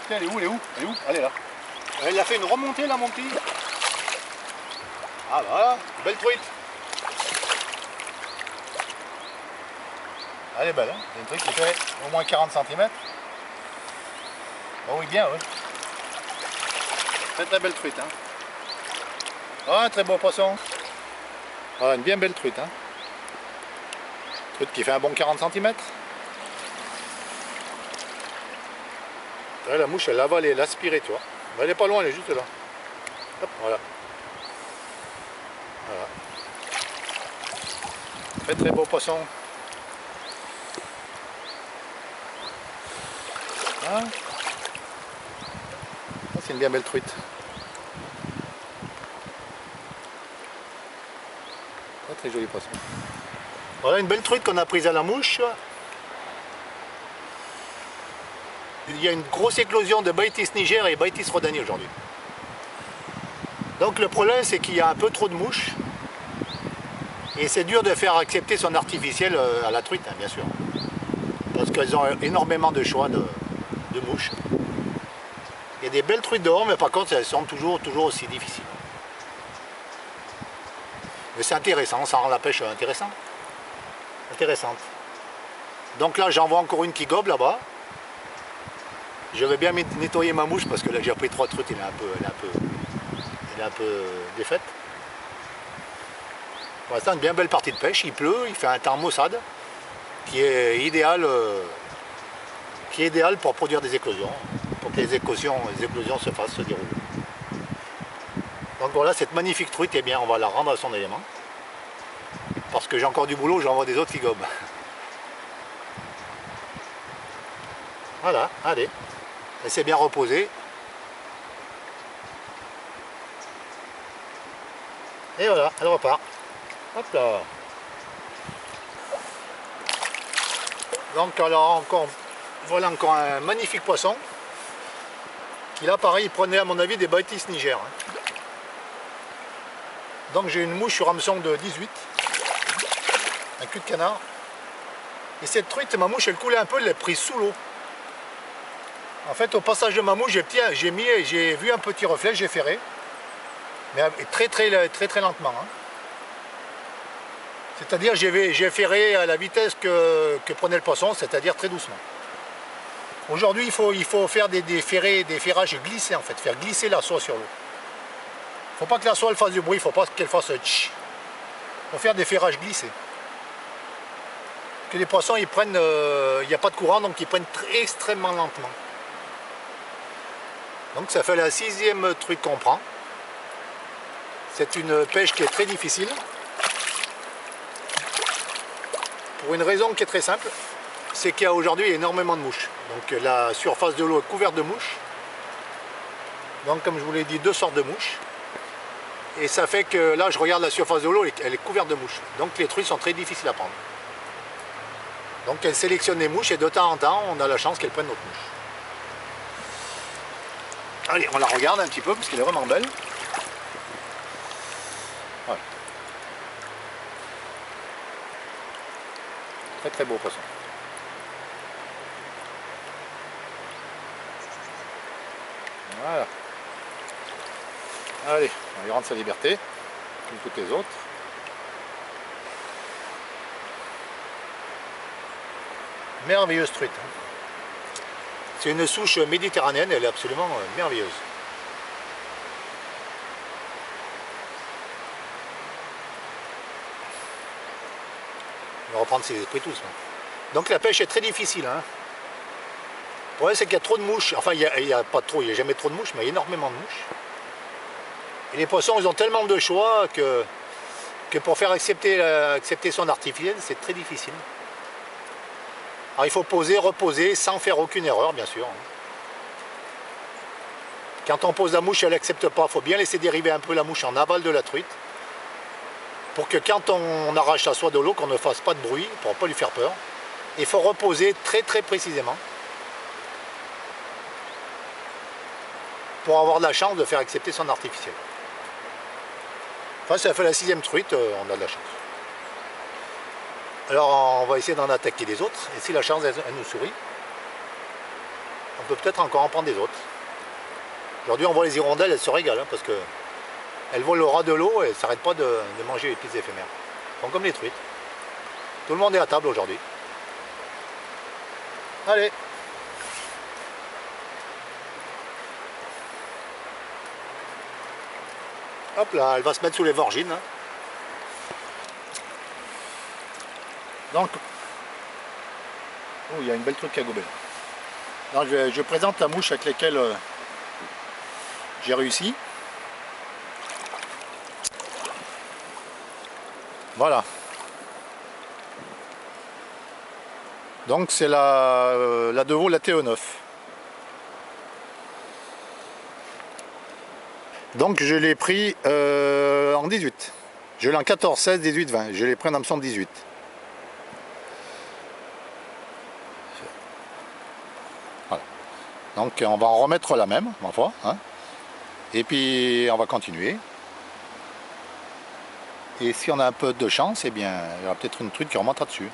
Elle est où? Elle est où? Elle est où? Elle est là. Elle a fait une remontée là, mon petit. Ah voilà, belle truite. Elle est belle, hein. C'est une truite qui fait au moins 40 cm. Oh oui, bien, oui. Très très belle truite, hein. Oh, un très beau poisson. Voilà, une bien belle truite, hein. Truite qui fait un bon 40 cm. La mouche, elle l'avale et l'aspire, tu vois. Elle n'est pas loin, elle est juste là. Hop, voilà. Voilà. Très très beau poisson. Ah. C'est une bien belle truite. Très très joli poisson. Voilà une belle truite qu'on a prise à la mouche. Il y a une grosse éclosion de Baetis niger et Baetis rhodani aujourd'hui. Donc le problème c'est qu'il y a un peu trop de mouches. Et c'est dur de faire accepter son artificiel à la truite, hein, bien sûr. Parce qu'elles ont énormément de choix de mouches. Il y a des belles truites dehors, mais par contre elles sont toujours aussi difficiles. Mais c'est intéressant, ça rend la pêche intéressante. Donc là j'en vois encore une qui gobe là-bas. Je vais bien nettoyer ma mouche parce que là j'ai pris 3 truites, elle est un peu défaite. Pour l'instant une bien belle partie de pêche, il pleut, il fait un temps maussade qui est idéal pour produire des éclosions, pour que les éclosions se déroulent. Donc voilà, cette magnifique truite, eh bien on va la rendre à son élément. Parce que j'ai encore du boulot, j'en vois des autres qui gobent. Voilà, allez. Elle s'est bien reposée. Et voilà, elle repart. Hop là. Donc alors voilà encore un magnifique poisson. Qui là pareil, il prenait à mon avis des Baetis niger. Donc j'ai une mouche sur hameçon de 18. Un cul de canard. Et cette truite, ma mouche, elle coulait un peu, elle l'a prise sous l'eau. En fait, au passage de ma mouche, j'ai vu un petit reflet, j'ai ferré. Mais très lentement. Hein. C'est-à-dire, j'ai ferré à la vitesse que prenait le poisson, c'est-à-dire très doucement. Aujourd'hui, il faut faire des ferrages glissés, en fait, faire glisser la soie sur l'eau. Il ne faut pas que la soie elle fasse du bruit, il ne faut pas qu'elle fasse tch. Il faut faire des ferrages glissés. Que les poissons, ils prennent, il n'y a pas de courant, donc ils prennent extrêmement lentement. Donc ça fait la 6e truite qu'on prend. C'est une pêche qui est très difficile. Pour une raison qui est très simple, c'est qu'il y a aujourd'hui énormément de mouches. Donc la surface de l'eau est couverte de mouches. Donc comme je vous l'ai dit, 2 sortes de mouches. Et ça fait que là, je regarde la surface de l'eau, elle est couverte de mouches. Donc les truites sont très difficiles à prendre. Donc elle sélectionne les mouches et de temps en temps, on a la chance qu'elle prenne notre mouche. Allez, on la regarde un petit peu parce qu'elle est vraiment belle. Voilà. Très très beau poisson. Voilà. Allez, on lui rend sa liberté, comme toutes les autres. Merveilleuse truite. C'est une souche méditerranéenne, elle est absolument merveilleuse. On va reprendre ses esprits tous. Donc la pêche est très difficile. Hein. Le problème c'est qu'il y a trop de mouches. Enfin, il n'y a pas trop, il n'y a jamais trop de mouches, mais il y a énormément de mouches. Et les poissons, ils ont tellement de choix que pour faire accepter son artificiel, c'est très difficile. Alors il faut poser, reposer, sans faire aucune erreur, bien sûr. Quand on pose la mouche, elle n'accepte pas. Il faut bien laisser dériver un peu la mouche en aval de la truite. Pour que quand on arrache la soie de l'eau, qu'on ne fasse pas de bruit, pour ne pas lui faire peur. Il faut reposer très très précisément. Pour avoir de la chance de faire accepter son artificiel. Enfin, ça fait la 6e truite, on a de la chance. Alors on va essayer d'en attaquer des autres, et si la chance elle nous sourit, peut peut-être encore en prendre des autres. Aujourd'hui on voit les hirondelles, elles se régalent, hein, parce que elles volent au ras de l'eau et elles ne s'arrêtent pas de manger les petites éphémères. Elles sont comme les truites. Tout le monde est à table aujourd'hui. Allez. Hop là, elle va se mettre sous les vorgines. Hein. Donc, oh, il y a une belle truc à gober. Donc, je présente la mouche avec laquelle j'ai réussi. Voilà. Donc c'est la Devaux, la TE9. Donc je l'ai pris en 18. Je l'ai en 14, 16, 18, 20. Je l'ai pris en hameçon de 18. Voilà. Donc on va en remettre la même, ma foi. Hein. Et puis on va continuer. Et si on a un peu de chance, eh bien, il y aura peut-être une truite qui remontera dessus.